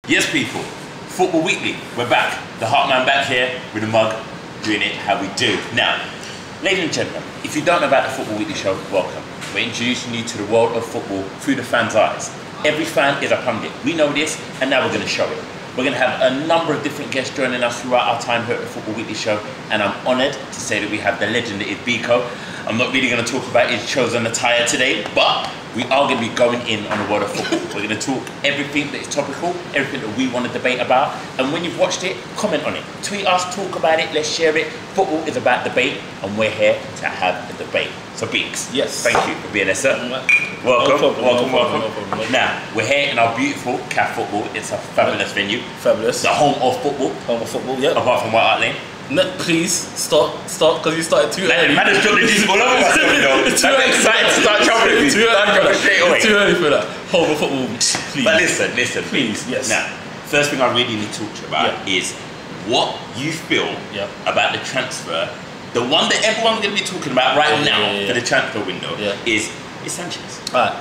Yes, people, Football Weekly, we're back. The Hartman back here with a mug, doing it how we do. Now, ladies and gentlemen, if you don't know about the Football Weekly show, welcome. We're introducing you to the world of football through the fans' eyes. Every fan is a pundit. We know this, and now we're going to show it. We're going to have a number of different guests joining us throughout our time here at the Football Weekly show, and I'm honoured to say that we have the legend that is Bikz. I'm not really going to talk about his chosen attire today, but we are going to be going in on the world of football. We're going to talk everything that is topical, everything that we want to debate about, and when you've watched it, comment on it. Tweet us, talk about it, let's share it. Football is about debate, and we're here to have the debate. So Bikz, yes, thank you for being there, sir. Welcome. Now, we're here in our beautiful CAF Football. It's a fabulous venue. Fabulous. The home of football. Home of football, yeah. Apart from White Hart Lane. No, please, stop, because you started too early. Man, it's all over myself, you know. It's too early to start troubling me. It's too early for that. Home of football, please. But listen, please, yes. Now, first thing I really need to talk to you about is what you feel about the transfer. The one that everyone's going to be talking about right now for the transfer window is Sanchez. Alright,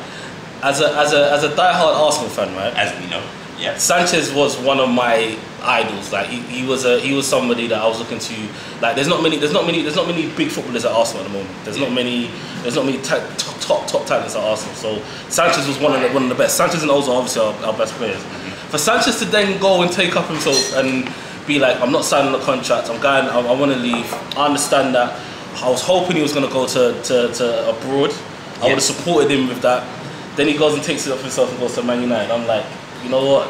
as a die-hard Arsenal fan, right? As we know, Sanchez was one of my idols. Like he was somebody that I was looking to. Like there's not many big footballers at Arsenal at the moment. There's not many top talents at Arsenal. So Sanchez was one of the best. Sanchez and Ozil obviously are our best players. For Sanchez to then go and take up himself and be like, I'm not signing a contract, I'm going, I want to leave. I understand that. I was hoping he was going to go to abroad. I would have supported him with that. Then he goes and takes it up himself and goes to Man United. I'm like, you know what?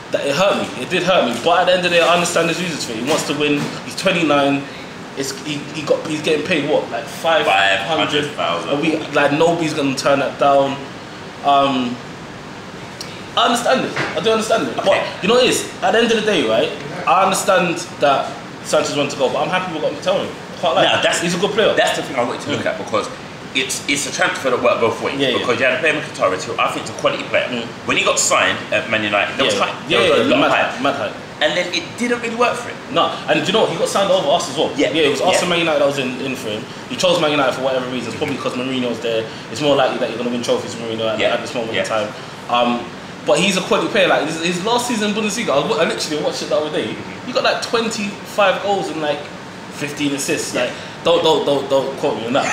That it hurt me. It did hurt me. But at the end of the day, I understand his reasons for it. He wants to win. He's 29. He's getting paid what, like 500,000 a week. Like nobody's going to turn that down. I understand it. I do understand it. But you know what it is? At the end of the day, right? I understand that Sanchez wants to go, but I'm happy with what I'm telling him. I can't lie. He's a good player. That's the thing I wanted to look at, because it's a transfer that worked both ways. Because you had a player in Qatar who I think is a quality player. When he got signed at Man United, there was hype. Mad hype. And then it didn't really work for him. No, and do you know what? He got signed over us as well. It was us and Man United that was in for him. He chose Man United for whatever reasons, probably because Mourinho's there. It's more likely that you're going to win trophies with Mourinho at this moment in time. But he's a quality player. Like his last season in Bundesliga, I literally watched it the other day. He got like 25 goals and like 15 assists. Like don't quote me on that.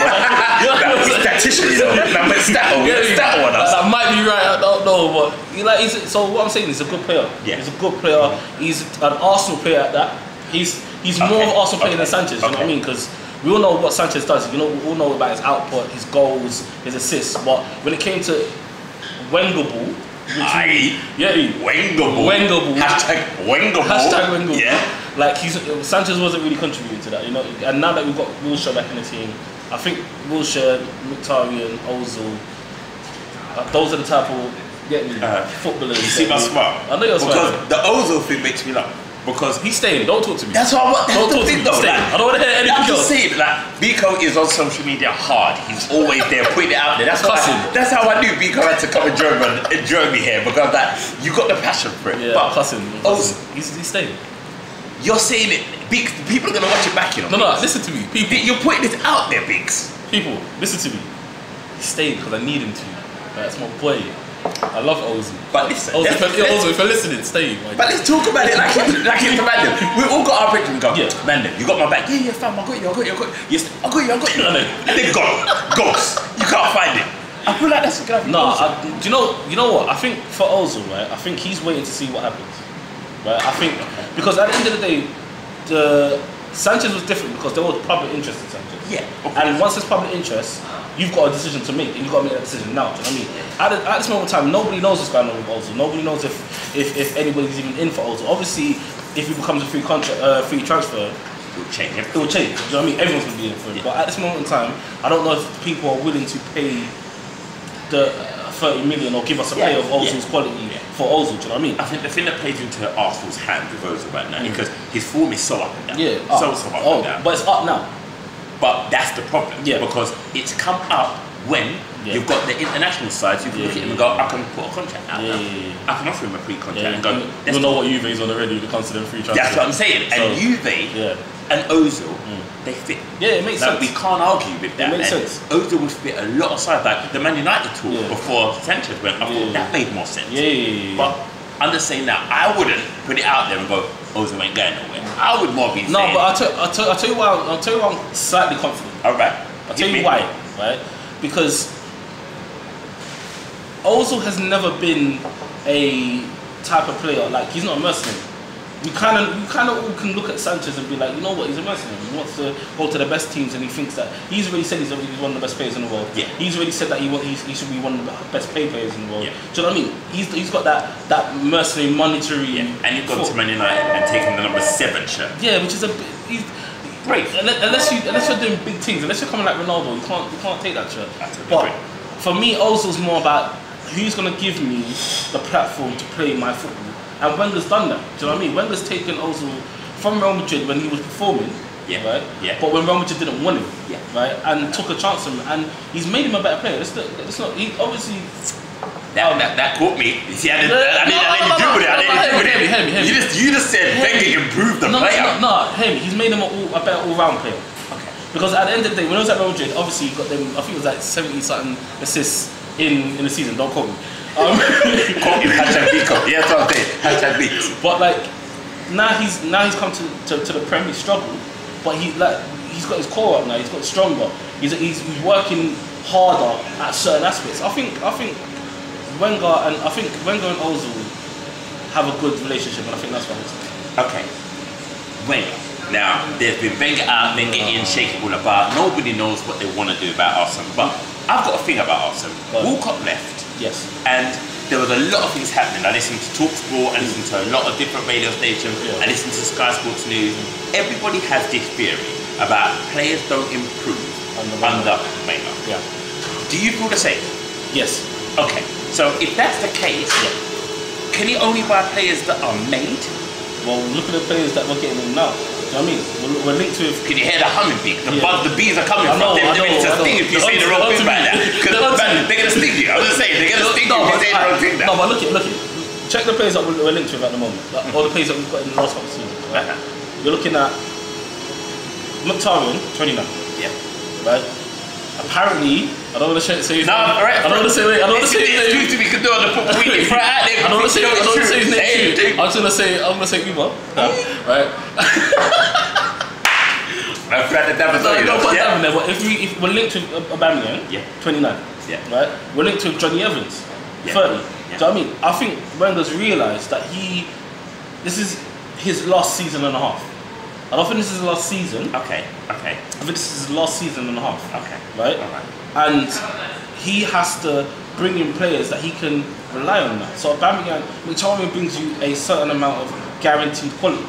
But statistician, you know. That might be right. I don't know, but so what I'm saying is he's a good player. He's a good player. He's an Arsenal player at that. He's more of an Arsenal player than Sanchez. You know what I mean? Because we all know what Sanchez does. You know, we all know about his output, his goals, his assists. But when it came to Wenger ball. Wengerable. #Wengerable. Yeah. Like Sanchez wasn't really contributing to that, you know. And now that we've got Wilshere back in the team, I think Wilshere, Mkhitaryan, Ozil, those are the type of footballers. You see my smile? I know you're smiling. Because the Ozil thing makes me laugh. Because he's staying. Don't talk to me. That's what I want. Don't talk to me. I don't want to hear anything else. I'm just saying, like, Bikz is on social media hard. He's always there, putting it out there. That's how I knew Bikz had to come and join me here, because that you got the passion for it. Yeah, but cousin. He's staying. You're saying it, Bikz. People are gonna watch it back, you know. No, listen to me. People, you're putting this out there, Bikz. People, listen to me. He's staying because I need him to. That's my boy. I love Ozil. But listen, Ozil, if you're listening, stay. But let's talk about it like it's random. We all got our picture and go, random, you got my back. Yeah, fam, I got you. Yes, I got you. And then ghost. You can't find it. I feel like that's gonna be do you know what? I think for Ozil, right, I think he's waiting to see what happens. Right? I think because at the end of the day, Sanchez was different because there was public interest in Sanchez. And once there's public interest, you've got a decision to make, and you've got to make that decision now. Do you know what I mean? At this moment in time, nobody knows what's going on with Ozil. Nobody knows if anybody's even in for Ozil. Obviously, if he becomes a free transfer, it will change. It will change. Do you know what I mean? Everyone's going to be in for it. But at this moment in time, I don't know if people are willing to pay the 30 million or give us a player of Ozil's quality for Ozil. Do you know what I mean? I think the thing that plays into Arsenal's hand with Ozil right now, because his form is so up and down. So up and down. But it's up now. But that's the problem, because it's come up when you've got the international side, so you can look at him and go, I can put a contract out now. I can offer him a pre-contract and go, you know what Juve is on already when it comes to them free transfers. That's what I'm saying. And Juve and Ozil, they fit. It makes sense. We can't argue with that. It makes sense. Ozil would fit a lot of sides. Like the Man United talk before Sanchez went, I thought that made more sense. But I'm just saying that I wouldn't put it out there and go, Ozil ain't going nowhere. I would more be saying... No, but I'll tell you why I'm slightly confident. Alright. I'll tell you why, right? Because Ozil has never been a type of player, like, he's not a mercenary. You kind of all can look at Sanchez and be like, you know what, he's a mercenary. He wants to go to the best teams, and he thinks that he's already said he's one of the best players in the world. Yeah. He's already said that he should be one of the best players in the world. Yeah. Do you know what I mean? He's got that mercenary monetary. Yeah. And you've gone to Man United and taken the number 7 shirt. Yeah, which is he's great. Unless you're doing big things, unless you're coming like Ronaldo, you can't take that shirt. But for me, Ozil's more about who's going to give me the platform to play my football. And Wenger's done that. Do you know what I mean? Wenger's taken Ozil from Real Madrid when he was performing, right? Yeah. But when Real Madrid didn't want him, right? And took a chance on him, and he's made him a better player. It's not. He obviously. That caught me. You see, I didn't do it. You just said Wenger improved the player. No, he's made him a better all-round player. Okay. Because at the end of the day, when he was at Real Madrid, obviously he got them. I think it was like 70-something assists in the season. Don't quote me. Hashtag Bikz. Yes, I'm saying. Hashtag Bikz. But like now he's come to the Premier League struggle, but he's got his core up now. He's got stronger. He's working harder at certain aspects. I think Wenger and Ozil have a good relationship, and I think that's what it's like. Okay, Wenger. Now there's been Wenger out, Wenger in, shake it all about. Nobody knows what they want to do about Arsenal, but I've got a thing about Arsenal. Walcott left. Yes. And there was a lot of things happening. I listened to TalkSport, I listened to a lot of different radio stations, I listened to Sky Sports News. Everybody has this theory about players don't improve under Wenger. Yeah. Do you feel the same? Yes. Okay. So if that's the case, can he only buy players that are made? Well, look at the players that we're getting in now. Do you know what I mean? We're linked with... Can you hear the humming bee? The bees are coming from. They're going to sting if you say the wrong thing like that. Because they're going to sting you. I was just saying, they're going to sting you if you say the wrong thing. No, but look at. Check the players that we're linked with at the moment. All the players that we've got in the last couple of seasons. Right? You're looking at Mkhitaryan, 29. Yeah. Right? Apparently, I don't want to say his name. No, alright. I don't want to say his name. It's we can do on the Football Weekly. I don't want to say his name. I'm going to say Uber. Right? I'm glad that was don't put that in there. But if we're linked to Aubameyang, 29. Yeah. Right? We're linked to Johnny Evans, 30. Yeah. Do you know what I mean? I think Wenger's realised that this is his last season and a half. I don't think this is the last season. Okay. I think this is his last season and a half. Okay. Right? Alright. And he has to bring in players that he can rely on now. So Mkhitaryan brings you a certain amount of guaranteed quality.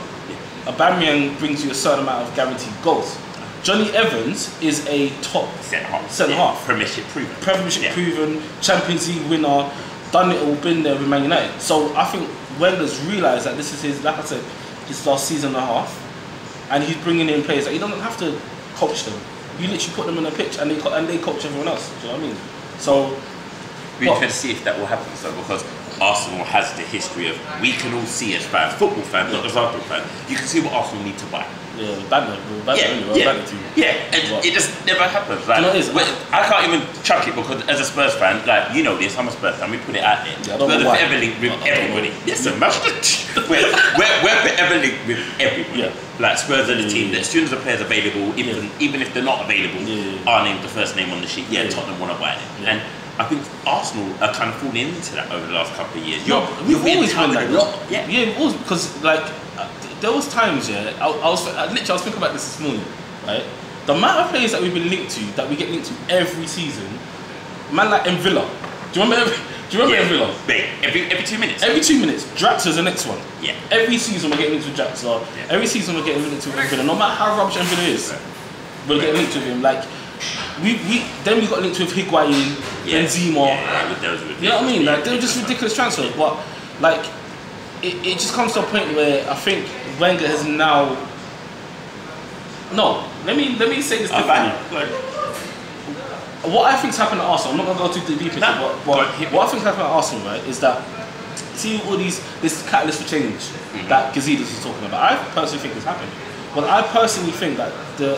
Aubameyang brings you a certain amount of guaranteed goals. Johnny Evans is a top centre half. Premiership proven, Champions League winner, done it all, been there with Man United. So I think Wenger's realised that this is his, like I said, his last season and a half, and he's bringing in players that he doesn't have to coach them. You literally put them in a pitch and they coach everyone else. Do you know what I mean? So we can see if that will happen. So because Arsenal has the history of, we can all see as fans, football fans, not just Arsenal fans, you can see what Arsenal need to buy. Yeah, and it just never happens. Like, you know I can't even chuck it because as a Spurs fan, like, you know this, I'm a Spurs fan, we put it out there. We're forever linked with everybody. Yes, sir, we're forever linked with everybody. Yeah. Like, Spurs are the team that as soon as the player's available, even if they're not available, our name's the first name on the sheet. Tottenham want to buy it. And I think Arsenal are kind of falling into that over the last couple of years. We've always been like that. Yeah, we've always, because like there was times I was thinking about this morning, right? The amount of players that we've been linked to, that we get linked to every season, man, like Villa. Do you remember Villa? Every 2 minutes. Every 2 minutes, Draxler's the next one. Yeah. Every season we're getting linked with Draxler. Yeah. Every season we're getting linked with Villa. No matter how rubbish Villa is, we're getting linked with him. Like we got linked with Higuain, Benzema. You know what I mean? Like they were just ridiculous transfers. But like it just comes to a point where I think Wenger has now. No, let me say this differently. What I think's happened at Arsenal, I'm not gonna go too deep into it, but what I think happened at Arsenal, right, is that see all this catalyst for change that Gazidis was talking about. I personally think this happened. But I personally think that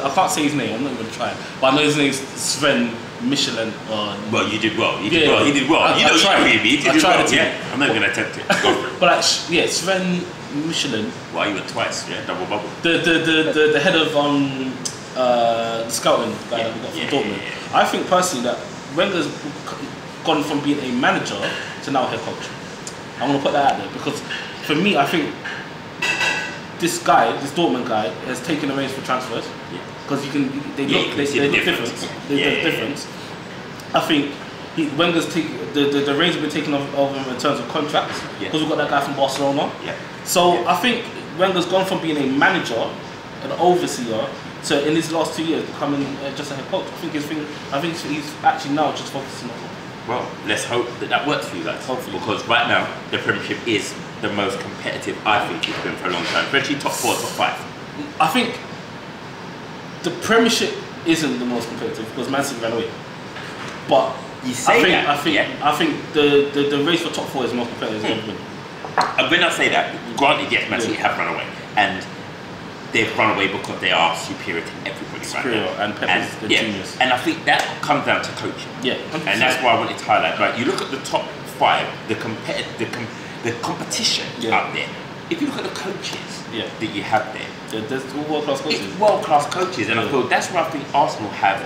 I can't say his name, I'm not even gonna try it, but I know his name's Sven Michelin. Well, you did well. You did well. He did well. I tried. I tried it. Yeah, I'm not going to attempt it. Go for it. But like, yeah, Sven Michelin. Well, you went twice. Yeah, double bubble. The head of the scouting guy that we got from Dortmund. Yeah. I think personally that Wenger's gone from being a manager to now head coach. I'm going to put that out there because for me, I think this Dortmund guy, has taken the reins for transfers. Because they look different. There's difference. I think Wenger's the reins have been taken over him in terms of contracts because we've got that guy from Barcelona. So I think Wenger's gone from being a manager, an overseer, to in his last 2 years becoming just a head coach. I think he's actually now just focusing on. Well, let's hope that works for you guys. Hopefully. Because right now the Premiership is the most competitive I think it's been for a long time, especially top 4, top 5. I think the Premiership isn't the most competitive because Man City ran away. But you say I think the race for top 4 is the most competitive. When I say that, granted, yes, Man City have run away, and they've run away because they are superior to everybody superior right now. And Pep is the genius. And I think that comes down to coaching. Yeah, 100%. And that's why I wanted to highlight. Right, you look at the top 5, the competition out there. If you look at the coaches that you have there, there's world-class coaches. It's world-class coaches, and I feel that's where I think Arsenal have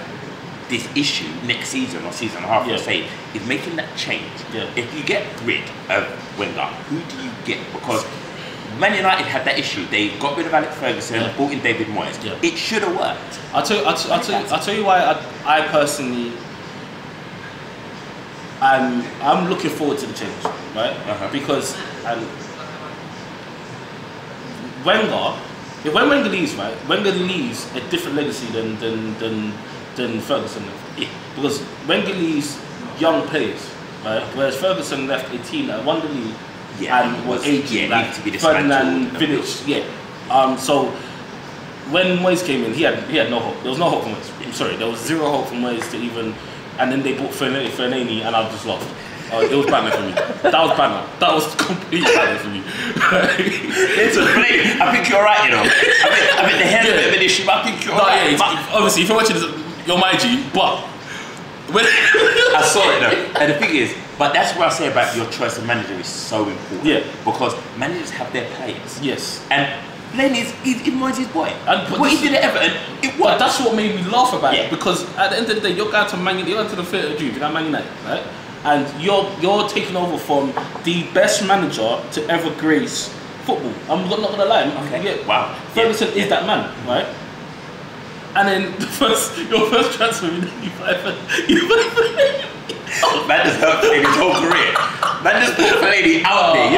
this issue next season or season and a half, say, is making that change. If you get rid of Wenger, who do you get? Because Man United had that issue. They got rid of Alex Ferguson, brought in David Moyes. It should have worked. I'll tell you why I personally I'm looking forward to the change, right? Because when Wenger leaves, right? Wenger leaves a different legacy than Ferguson left. Because Wenger leaves young players, right? Whereas Ferguson left a team that won the league and was aging, like Ferdinand, Vidic, So when Moyes came in, he had no hope. There was no hope for Moyes. I'm sorry, there was zero hope for Moyes to even. And then they bought Fernandes, and I just laughed. It was banner for me. That was banner. That was complete banner for me. I think you're right, you know. I think the head of it, issue. I think you're right. Obviously, if you're watching this, you're my G. But when I saw it though, and the thing is, but that's what I say about your choice of manager is so important. Because managers have their players. And Blaine is Moyes' boy. And what he did at Everton, it worked. But that's what made me laugh about it. Because at the end of the day, you're going to Man United, you're going to the theatre of dreams, you're Man United, right? And you're taking over from the best manager to ever grace football. I'm not gonna lie. Wow. Ferguson is that man, right? And then your first transfer, Man just helped him his whole career. Man just put Fellaini out there. I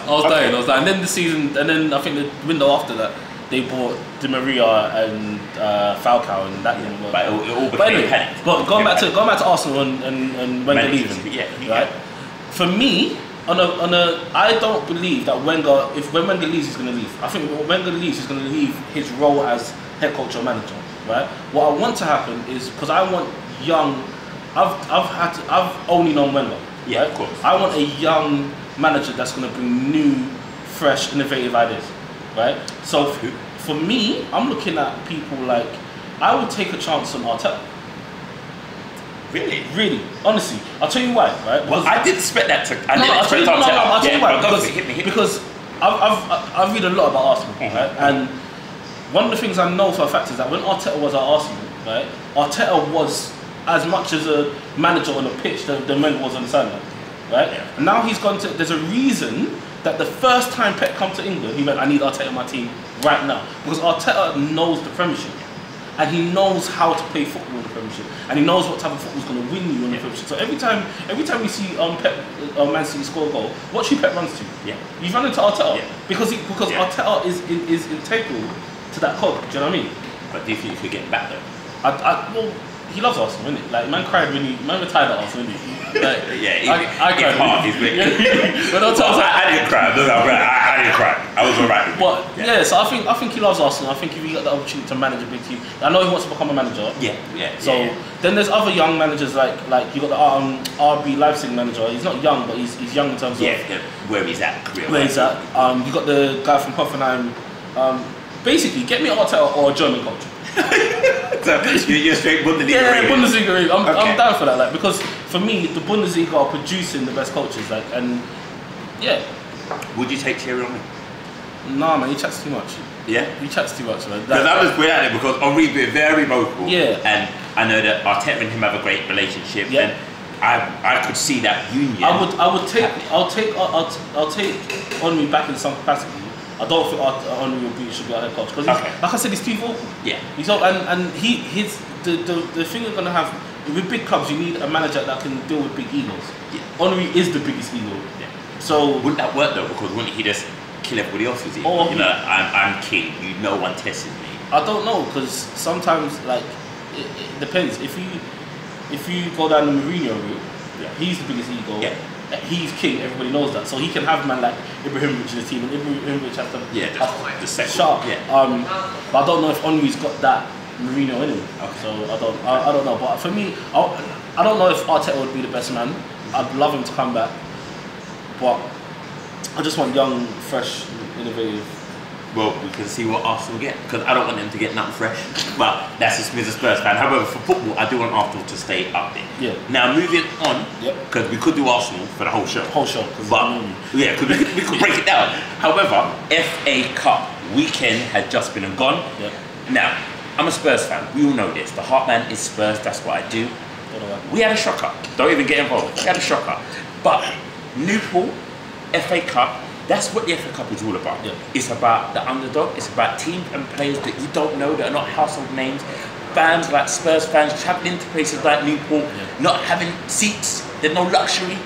was dying. And then the season, and then I think the window after that, they bought Di Maria and Falcao, and that didn't work. But anyway, going back to Arsenal and Wenger leaving, right? For me, I don't believe that when Wenger leaves, he's going to leave. I think when Wenger leaves, he's going to leave his role as head coach or manager, right? What I want to happen is because I want young. I've only known Wenger. Yeah, of course. I want a young manager that's going to bring new, fresh, innovative ideas, right? So for me, I'm looking at people like I would take a chance on Arteta. Really, honestly, I'll tell you why, right? Well, I didn't expect that to. I'll tell you why. Because I've read a lot about Arsenal, right? And one of the things I know for a fact is that when Arteta was at Arsenal, right, Arteta was as much as a manager on the pitch than Wenger was on the sideline, right? And now he's gone to. There's a reason that the first time Pep come to England, he went, "I need Arteta on my team right now," because Arteta knows the Premiership, and he knows how to play football in the Premiership, and he knows what type of football is going to win you in the Premiership. So every time we see Man City score a goal, watch who Pep runs to. He's running to Arteta because Arteta is integral to that club. Do you know what I mean? But do you think you could get back though? Well, he loves Arsenal, innit? Like, man cried when man retired at Arsenal, innit? Like, I cried. I didn't cry. I didn't cry. I was alright. But so I think he loves Arsenal. I think if he got the opportunity to manage a big team, I know he wants to become a manager. Then there's other young managers like you got the RB Leipzig manager. He's not young, but he's young in terms of where he's at career. Where he's at. You got the guy from Hoffenheim. basically, get me Arteta or a German coach. So you're straight Bundesliga. Yeah, Bundesliga. I'm Okay. down for that. Like, because for me, the Bundesliga are producing the best coaches. Like, and yeah. Would you take Thierry Henry? Nah, man, he chats too much. Yeah. He chats too much, man. Because I was great at it because Henri's been very vocal. Yeah. And I know that Arteta and him have a great relationship. Yeah. And I could see that union. I'll take Henry back in some capacity. I don't think Henry should be our head coach because, like I said, he's too vocal. Yeah. He's all, and the thing you're gonna have with big clubs, you need a manager that can deal with big egos. Yeah. Henry is the biggest ego. Yeah. So wouldn't that work though? Because wouldn't he just kill everybody else's ego? Or you know, I'm king. No one tests me. I don't know because sometimes like it depends. If you go down the Mourinho route, he's the biggest ego. Yeah. He's king. Everybody knows that. So he can have man like Ibrahimovic in the team, and Ibrahimovic has to the second. sharp. Yeah. But I don't know if Henry's got that Mourinho in him. Okay. So I don't know. But for me, I don't know if Arteta would be the best man. I'd love him to come back, but I just want young, fresh, innovative. Well, we can see what Arsenal get because I don't want them to get nothing fresh. But that's just me as a Spurs fan. However, for football, I do want Arsenal to stay up there. Yeah. Now moving on, Yep. because we could do Arsenal for the whole show. But yeah, because we could break it down. However, FA Cup weekend had just been and gone. Yep. Now, I'm a Spurs fan. We all know this. The Hartman is Spurs. That's what I do. We had a shocker. Don't even get involved. We had a shocker. But Newport, FA Cup. That's what the FA Cup is all about. Yeah. It's about the underdog. It's about teams and players that you don't know, that are not household names. Fans like Spurs fans travelling to places like Newport, not having seats, there's no luxury,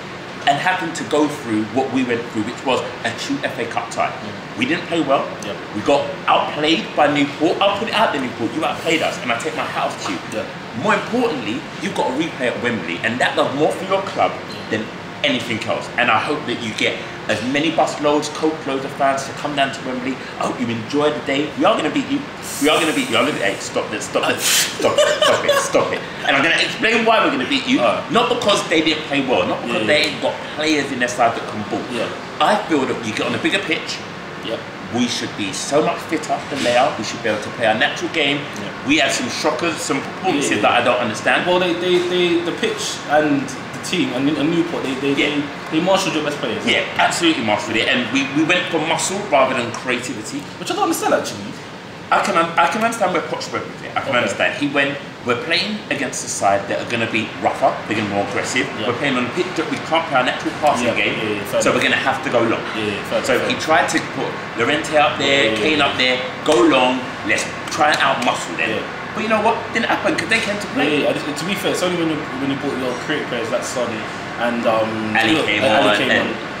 and having to go through what we went through, which was a true FA Cup tie. We didn't play well. We got outplayed by Newport. I'll put it out there, Newport. You outplayed us, and I take my hat off to you. More importantly, you've got a replay at Wembley, and that does more for your club than anything else. And I hope that you get as many bus loads, coach loads of fans to come down to Wembley. I hope you enjoy the day. We are going to beat you. We are going to beat you. Hey, stop it. And I'm going to explain why we're going to beat you. Not because they didn't play well, not because they ain't got players in their side that can ball. I feel that you get on a bigger pitch. We should be so much fitter than they are. We should be able to play our natural game. We have some shockers, some performances that I don't understand. Well, the pitch and the team and Newport, they marshalled your best players. Yeah, absolutely marshalled it, and we went for muscle rather than creativity. Which I don't understand actually. I can understand where Poch went with it. I can understand. He went, we're playing against a side that are going to be rougher, they're going to be more aggressive. We're playing on a pitch that we can't play our natural passing game, so we're going to have to go long. So he tried to put Llorente up there, Kane up there, go long, let's try and out-muscle them. But you know what? Didn't happen because they came to play. To be fair, it's only when you bought your creative players like Sonny and Ali came on.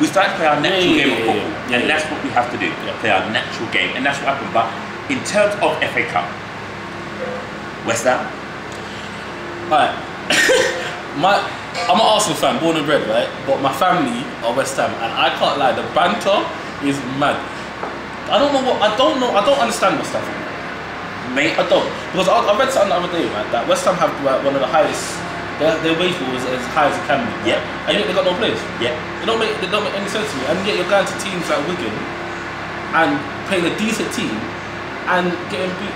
We started to play our natural game of football, and that's what we have to do. Play our natural game, and that's what happened. But in terms of FA Cup, West Ham. Alright. I'm an Arsenal fan, born and bred, right? But my family are West Ham, and I can't lie, the banter is mad. I don't understand West Ham. Mate, I don't, because I read something the other day, right, that West Ham have one of the highest. Their wage bill is as high as it can be. And yet they got no players. They don't make any sense to me. And yet you're going to teams like Wigan and playing a decent team and getting beat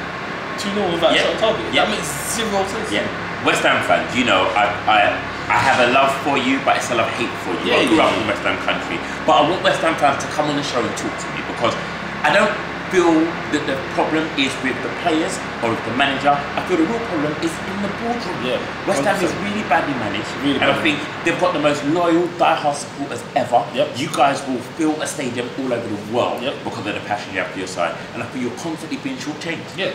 2-0 with that sort of target. That makes zero sense. West Ham fans, you know, I have a love for you, but it's a love-hate for you. I grew up in West Ham country. But I want West Ham fans to come on the show and talk to me because I don't feel that the problem is with the players or with the manager. I feel the real problem is in the boardroom. West Ham is really badly managed, I think they've got the most loyal, die-hard supporters ever. You guys will fill a stadium all over the world because of the passion you have for your side, and I feel you're constantly being shortchanged. 100%.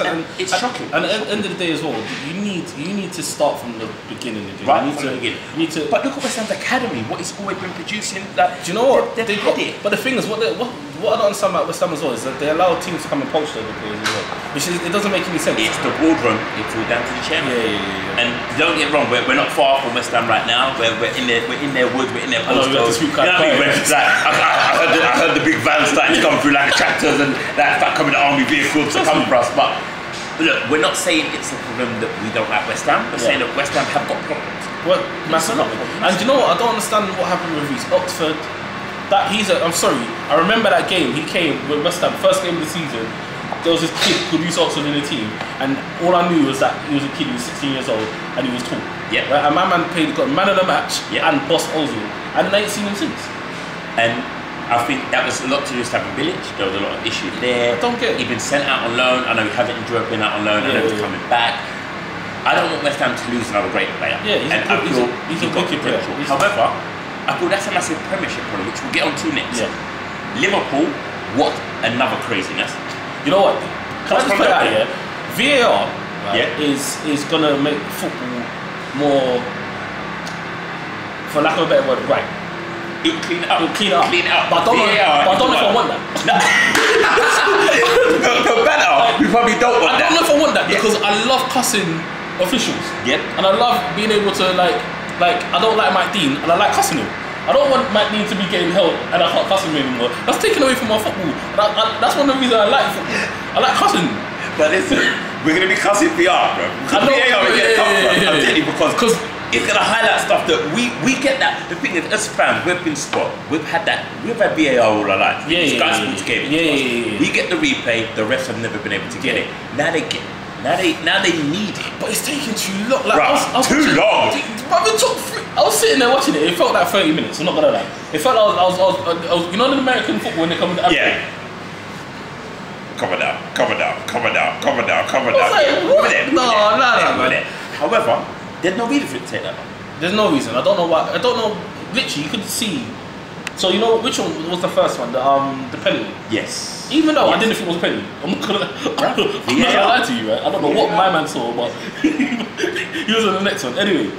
And it's shocking. And at the end of the day as well, you need to start from the beginning. Right from the beginning. But look at West Ham's academy. What it's always been producing. Like, do you know what? They've had it. But the thing is, what I don't understand about West Ham as well is that they allow teams to come and poach their players as well, which is, it doesn't make any sense. It's the boardroom. It's all down to the chairman. And don't get wrong, we're not far from West Ham right now. We're in their woods. We're in their postcodes. You know what I mean? I heard the big vans starting to come through like tractors and that start coming army vehicles to come for us. But look, we're not saying it's a problem that we don't like West Ham. We're saying that West Ham have got problems. Well, massive. And do you know what? I don't understand what happened with Reece Oxford. I'm sorry. I remember that game. He came with West Ham, first game of the season. there was this kid called Reece Oxford in the team, and all I knew was that he was a kid, he was 16 years old, and he was tall. Yeah. Right? And my man got man of the match and Boss Ozil, and I ain't seen him since. And I think that was a lot to do with Stamford Village. There was a lot of issues there. I don't get it. He'd been sent out on loan. I know he hasn't enjoyed being out on loan. I know he's coming back. I don't want West Ham to lose another great player. Yeah, he's a good player. However, I feel that's a massive Premiership problem, which we'll get on to next. Yeah. Liverpool, what another craziness. You know what? Can I just put it out here? VAR is gonna make football more, for lack of a better word, right. It'll clean it up. Clean it up. But I don't know if I want that. No better. We probably don't want that. I don't know if I want that because I love cussing officials. Yep. And I love being able to like I don't like Mike Dean and I like cussing him. I don't want Mike Dean to be getting help and I can't cuss him anymore. That's taken away from my football. That's one of the reasons I like football. I like cussing. But listen, we're gonna be cussing VR, bro. I'm telling you because it's gonna highlight stuff that we get that. The thing is, as fans, we've been spot. We've had VAR all our life. Sky Sports gave it to us. We get the replay. The refs have never been able to get it. Now they get it. Now they need it. But it's taking too long. Like, right, I was too long. I was sitting there watching it. It felt like 30 minutes. I'm not gonna lie. It felt like I was you know, in American football when they come to Africa. Yeah. Come on down. No. However, there's no reason for it to take that long. There's no reason. I don't know why. I don't know. Literally, you could see. So you know which one was the first one? The penalty. Yes. Even though I didn't think it was a penalty, I'm not gonna lie to you, right? I don't know what my man saw, but he was on the next one. Anyway,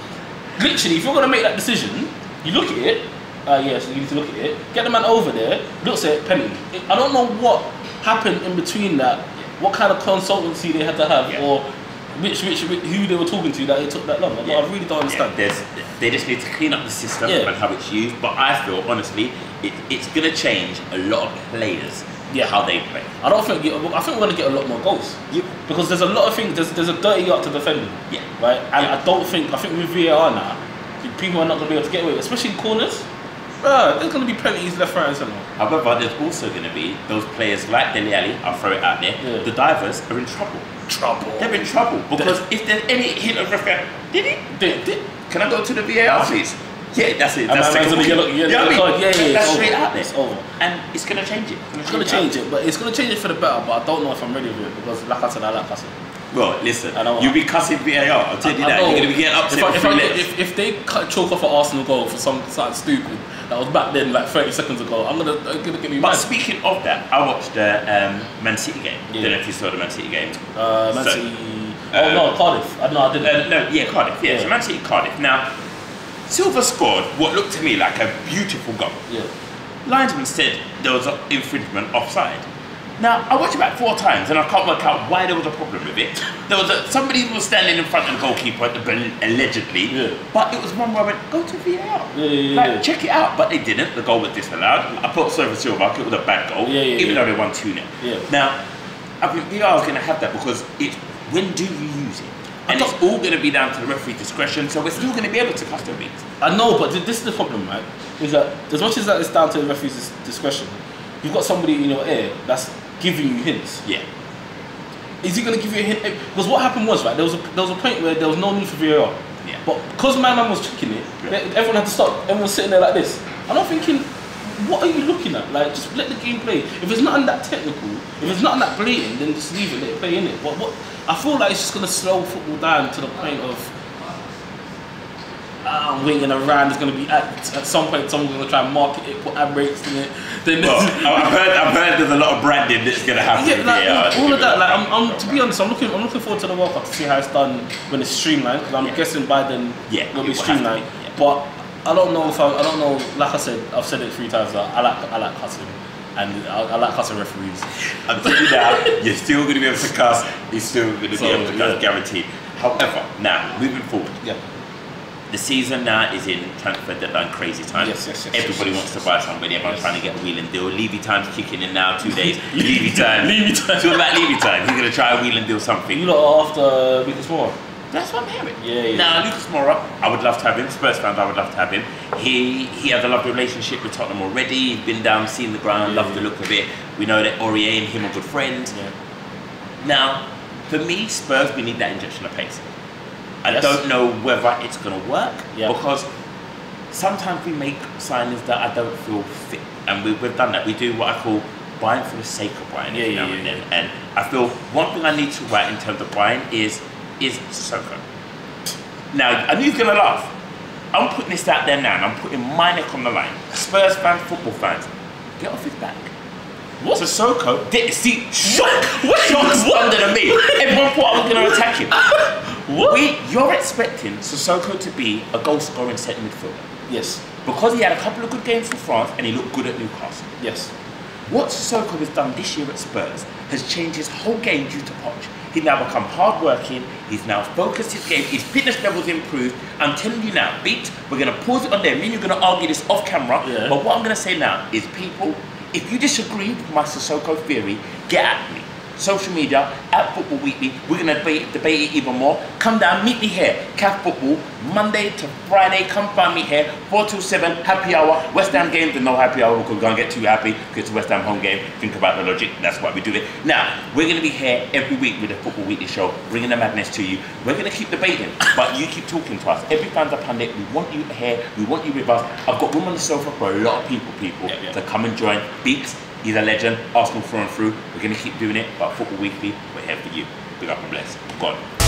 literally, if you're gonna make that decision, you look at it. Yes, you need to look at it. Get the man over there. Looks at it, penalty. I don't know what happened in between that. What kind of consultancy they had to have, or who they were talking to that it took that long. I really don't understand. They just need to clean up the system and how it's used. But I feel, honestly, it's going to change a lot of players how they play. I think we're going to get a lot more goals. Because there's a lot of things. There's a dirty art to defending. Yeah. Right. And I think with VAR now, people are not going to be able to get away, especially in corners. There's going to be penalties left, right, and centre. However, there's also going to be those players like Dele Alli. I'll throw it out there. Yeah. The divers are in trouble. They're in trouble because if there's any hint of referee, can I go to the VAR, please? Yeah, that's it. That's That's straight out there. It's over, and it's going to change it. It's going to change it, but it's going to change it for the better. But I don't know if I'm ready for it because, like I said, I like cussing. Well, listen, you'll be cussing VAR. I'll tell you that. You're going to be getting upset. If they choke off an Arsenal goal for something stupid that was back then, like 30 seconds ago, I'm gonna get me mad. But speaking of that, I watched the Man City game. Don't know if you saw the Man City game. City. No, Cardiff. I didn't. Cardiff. Yeah, so Man City, Cardiff. Now, Silva scored what looked to me like a beautiful goal. Yeah. Linesman said there was an infringement offside. Now, I watched it about 4 times and I can't work out why there was a problem with it. There was somebody was standing in front of the goalkeeper, allegedly, but it was one where I went, go to VAR. Check it out. But they didn't. The goal was disallowed. I put Silva, it was a bad goal, even though they won 2-0. Now, I think VAR is going to have that because it's when do you use it? And it's all going to be down to the referee discretion, so we're still going to be able to custom things. I know, but this is the problem, right? Is that as much as that it's down to the referee's discretion, you've got somebody in your ear that's giving you hints. Yeah. Is he going to give you a hint? Because what happened was, right, there was a point where there was no need for VAR. Yeah. But because my man was checking it, everyone had to stop. Everyone was sitting there like this. And I'm thinking, what are you looking at? Like, just let the game play. If it's nothing that technical, if it's nothing that blatant, then just leave it, let it play in it. What I feel like it's just going to slow football down to the point of waiting around. There's going to be at some point someone's going to try and market it, put ad breaks in it. Then I've heard there's a lot of branding that's going to happen. Yeah, like, all of that. Like, I'm to be honest, I'm looking forward to the World Cup to see how it's done when it's streamlined. Because I'm guessing by then it'll be streamlined. But I don't know. Like I said, I've said it 3 times. I like cussing. And I like cussing referees. I'm telling you now, you're still going to be able to cuss. You're still going to be able to cuss, guaranteed. However, now moving forward, the season now is in transfer deadline crazy time. Yes. Everybody wants to buy somebody. Everyone's trying to get a wheeling deal. Levy time's kicking in now. 2 days. Levy time. It's all about Levy time. He's going to try a wheeling deal something. You lot after Lucas Moura. That's what I'm hearing. Yeah. Now, Lucas Moura, I would love to have him. Spurs fans, I would love to have him. He has a lovely relationship with Tottenham already. He's been down, seen the ground, loved the look of it. We know that Aurier and him are good friends. Yeah. Now, for me, Spurs, we need that injection of pace. I Yes. don't know whether it's going to work Yeah. because sometimes we make signings that I don't feel fit, and we've done that. We do what I call buying for the sake of buying every now and then. And I feel one thing I need to write in terms of buying is Sissoko. Now, I knew he was going to laugh. I'm putting this out there now, and I'm putting my neck on the line. Spurs fans, football fans, get off his back. What? Sissoko, see, shock's under the me. Everyone thought I was going to attack him. What? You're expecting Sissoko to be a goal-scoring centre midfielder. Yes. Because he had a couple of good games for France and he looked good at Newcastle. Yes. What Sissoko has done this year at Spurs has changed his whole game due to Poch. He's now become hard-working, he's now focused his game, his fitness levels improved. I'm telling you now, Bikz, we're going to pause it on there. Me and you're going to argue this off camera. Yeah. But what I'm going to say now is, people, if you disagree with my Sissoko theory, get at me. Social media, at Football Weekly, we're going to debate it even more. Come down, meet me here, CAF Football, Monday to Friday, come find me here, 4 till 7, happy hour. West Ham games are no happy hour because we're going to get too happy because it's a West Ham home game. Think about the logic, that's why we do it. Now, we're going to be here every week with the Football Weekly show, bringing the madness to you. We're going to keep debating, but you keep talking to us. Every fan's a pundit, we want you here, we want you with us. I've got room on the sofa for a lot of people to come and join. Bikz, he's a legend, Arsenal through and through. We're going to keep doing it, but Football Weekly, we're here for you. Big up and bless. Go on.